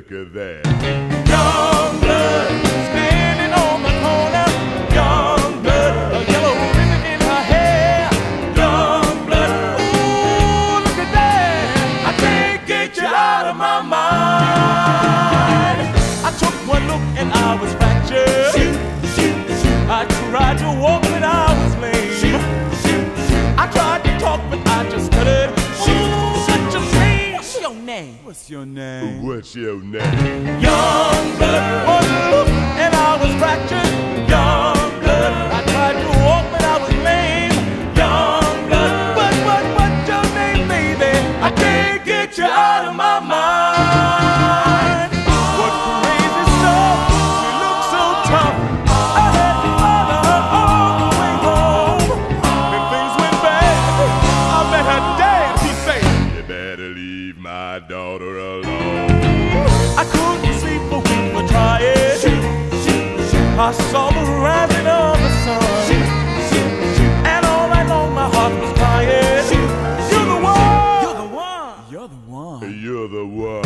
look at that. Young blood standing on the corner. Young blood, a yellow ribbon in her hair. Young blood, ooh, look at that. I can't get you out of my mind. I took one look and I was fractured. I tried to walk but I was lame. I tried to talk but I just couldn't. Such a pain. What's your name? What's your name? What's your name? Young blood, one look and I was fractured. Young blood, I tried to walk but I was lame. Young blood, what's your name, baby? I can't get you out of my mind. What crazy stuff, she looks so tough. I had to follow her all the way home. When things went bad, I met her dad. He said, "You better leave my daughter alone." I couldn't sleep but we were trying. I saw the rising of the sun, and all night long my heart was crying. You're the one. You're the one. You're the one. You're the one.